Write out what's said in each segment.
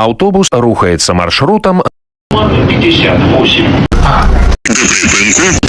Автобус рухается маршрутом 58.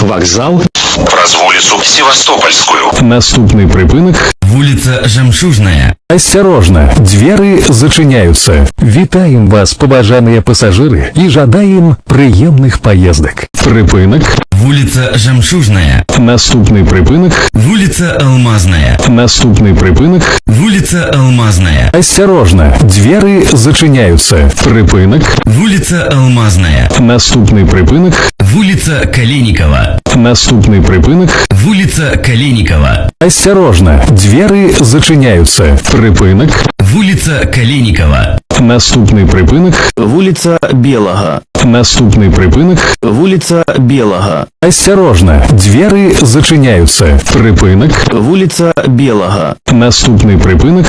Вокзал. Праз вуліцу Севастопольскую. Наступный припынок. Вулица Жемчужная. Осторожно, двери зачиняются. Вітаем вас, побажанные пассажиры, и жадаем приемных поездок. Припынок. Вулица Жемчужная. Наступный припынок. Вулица Алмазная. Наступный припынок. Вулица Алмазная. Осторожно, двери зачиняются. Припынок. Вулица Алмазная. Наступный припынок. Вулица Калиникова. Наступный припынок. Вулица Калиникова. Осторожно, двери зачиняются. Припынок. Вулица Калиникова. Наступный припынок. Вулица Белого. Наступный припынок. Вулица Белого. Осторожно, двери зачиняются. Припынок. Вулица Белого. Наступный припынок.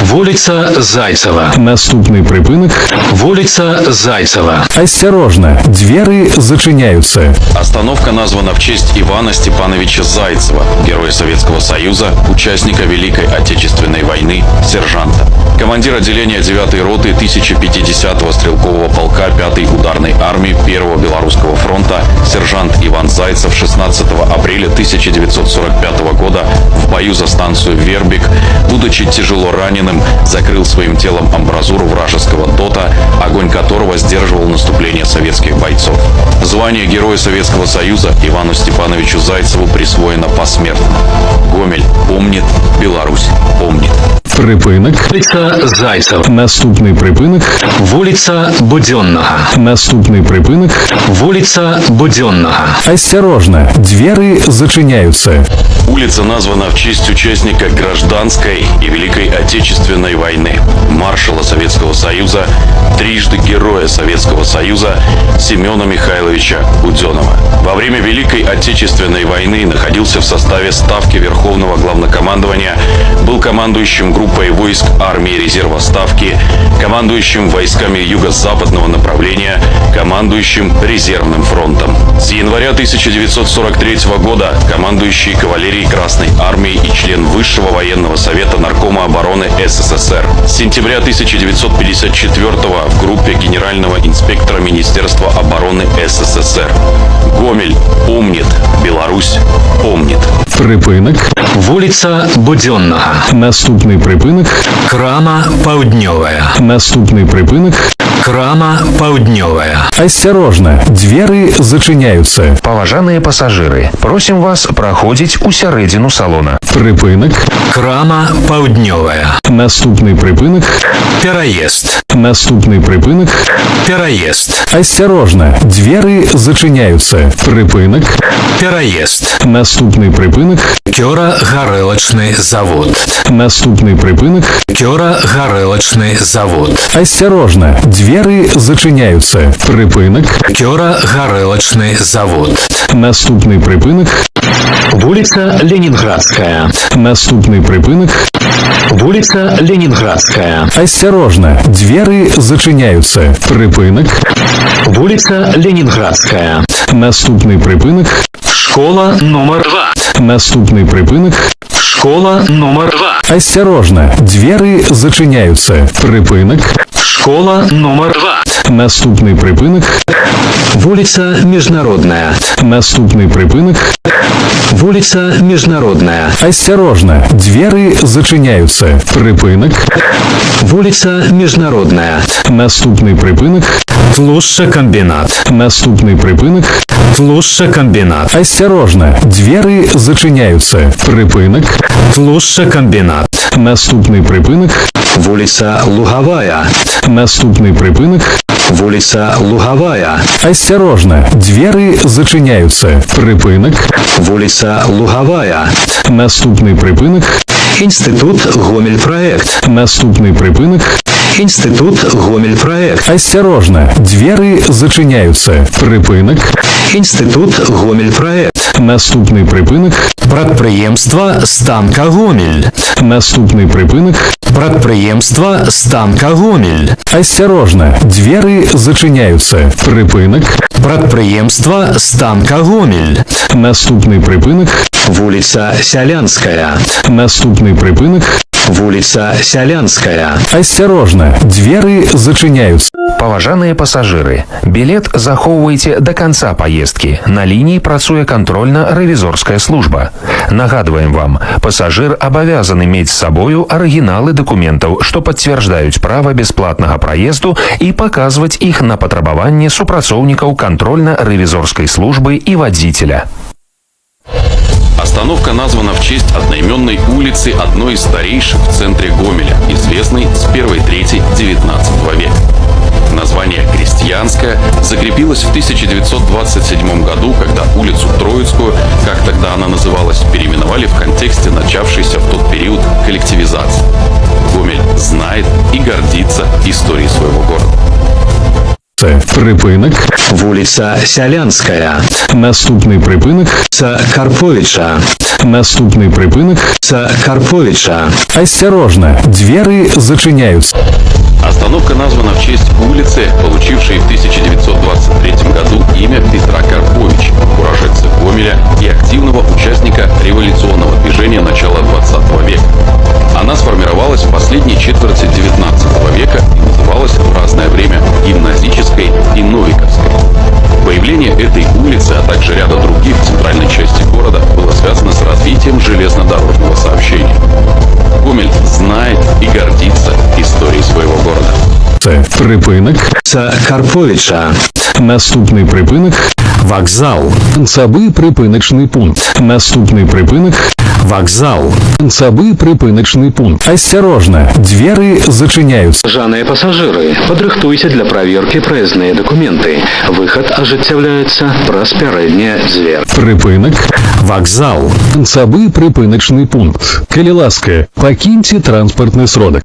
Вулица Зайцева. Наступный припынок. Вулица Зайцева. Осторожно, двери зачиняются. Остановка названа в честь Ивана Степановича Зайцева, героя Советского Союза, участника Великой Отечественной войны, сержанта. Командир отделения 9-й роты 1050-го стрелкового полка 5-й ударной армии 1-го Белорусского фронта, сержант Иван Зайцев 16 апреля 1945 года в бою за станцию Вербик, будучи тяжело раненым, закрыл своим телом амбразуру вражеского ДОТа, огонь которого сдерживал наступление советских бойцов. Звание Героя Советского Союза Ивану Степановичу Зайцеву присвоено посмертно. Гомель помнит, Беларусь помнит. Припынок. Вулица Зайцева. Наступный припынок. Вулица Буденного. Наступный припынок. Вулица Буденного. Осторожно, двери зачиняются. Улица названа в честь участника Гражданской и Великой Отечественной войны, маршала Советского Союза, трижды Героя Советского Союза Семена Михайловича Буденного. Во время Великой Отечественной войны находился в составе Ставки Верховного Главнокомандования, был командующим группой войск армии резерва Ставки, командующим войсками юго-западного направления, командующим резервным фронтом. С января 1943 года командующий кавалерией Красной армии и член Высшего военного совета Наркома обороны СССР. С сентября 1954 в группе генерального инспектора Министерства обороны СССР. Гомель помнит, Беларусь помнит. Припынок. Вулица Буденного. Наступный припынок. Крама Паўднёвая. Наступный припынок. Крама Паўднёвая. Осторожно, двери зачиняются. Поважанные пассажиры, просим вас проходить у сярэдзіну салона. Припынок. Крама Паўднёвая. Наступный припынок. Пераезд. Наступный припынок. Пераезд. Осторожно, двери зачиняются. Припынок. Пераезд. Наступный припынок. Кёра-гарэлачны завод. Наступный припынок. Кёра-гарэлачны завод. Осторожно, двери зачиняются. Припынок. Кёра-гарэлачны завод. Наступный припынок. Вулица Ленинградская. Наступный припынок. Вулица Ленинградская. Осторожно, двери зачиняются. Припынок. Вулица Ленинградская. Наступный припынок. Школа номер 2. Наступный припынок. Школа номер 2. Осторожно, двери зачиняются. Припынок. Школа номер 2. Наступный припынок. Вулица Международная. Наступный припынок. Вулица Международная. Осторожно, двери зачиняются. Припынок. Вулица Международная. Наступный припынок. Тлушчокомбинат. Наступный припынок. Тлушчокомбинат. Осторожно, двери зачиняются. Припынок. Тлушчокомбинат. Наступный припынок. Вулица Луговая. Наступный припынок. Вулица Луговая. Осторожно, двери зачиняются. Припынок. Вулица Луговая. Наступный припынок. Институт Гомельпроект. Наступный припынок. Институт Гомельпроект. Осторожно, двери зачиняются. Припынок. Институт Гомельпроект. Наступный припынок. Прадпрыемства Станка Гомель. Наступный припынок. Прадпрыемства Станка Гомель. Осторожно, двери зачиняются. Припынок. Прадпрыемства Станка Гомель. Наступный припынок. Вулица Сялянская. Наступный припынок. Вулица Сялянская. Осторожно, двери зачиняются. Паважаныя пасажыры, білет захоўвайце да канца паездкі. На лініі працуе кантрольна-рэвізорская служба. Нагадваем вам, пасажыр абавязаны мець з сабою арыгіналы дакументаў, што пацвярджаюць права бясплатнага праезду і паказваць іх на патрабаванне супрацоўнікаў кантрольна-рэвізорскай службы и водителя. Остановка названа в честь одноименной улицы, одной из старейших в центре Гомеля, известной с первой трети XIX века. Название «Крестьянская» закрепилось в 1927 году, когда улицу Троицкую, как тогда она называлась, переименовали в контексте начавшейся в тот период коллективизации. Гомель знает и гордится историей своего города. Припинок. Вулица Сялянская. Наступний припинок. Карповича. Наступний припинок. Карповича. Осторожно, двери зачиняются. Остановка названа в честь улицы, получившей в 1923 году имя Петра Карповича, уроженца Гомеля и активного участника революционного движения начала 20 века. Она сформировалась в последней четверти 19 века и называлась в разное время Гимназической и Новиковской. Появление этой улицы, а также ряда других в центральной части города было связано с развитием железнодорожного сообщения. Гомель знает и гордится историей своего города. Припинок. Карповича. Наступний припинок. Вокзал. Кінцевий припиночний пункт. Наступний припинок. Вокзал. Кінцевий припиночний пункт. Осторожно, двери зачиняются. Уважаемые пассажиры, подрыхтуйте для проверки проездные документы. Выход осуществляется праз пярэднія дзвер. Припинок. Вокзал. Кінцевий припиночний пункт. Калі ласка, покиньте транспортный сродок.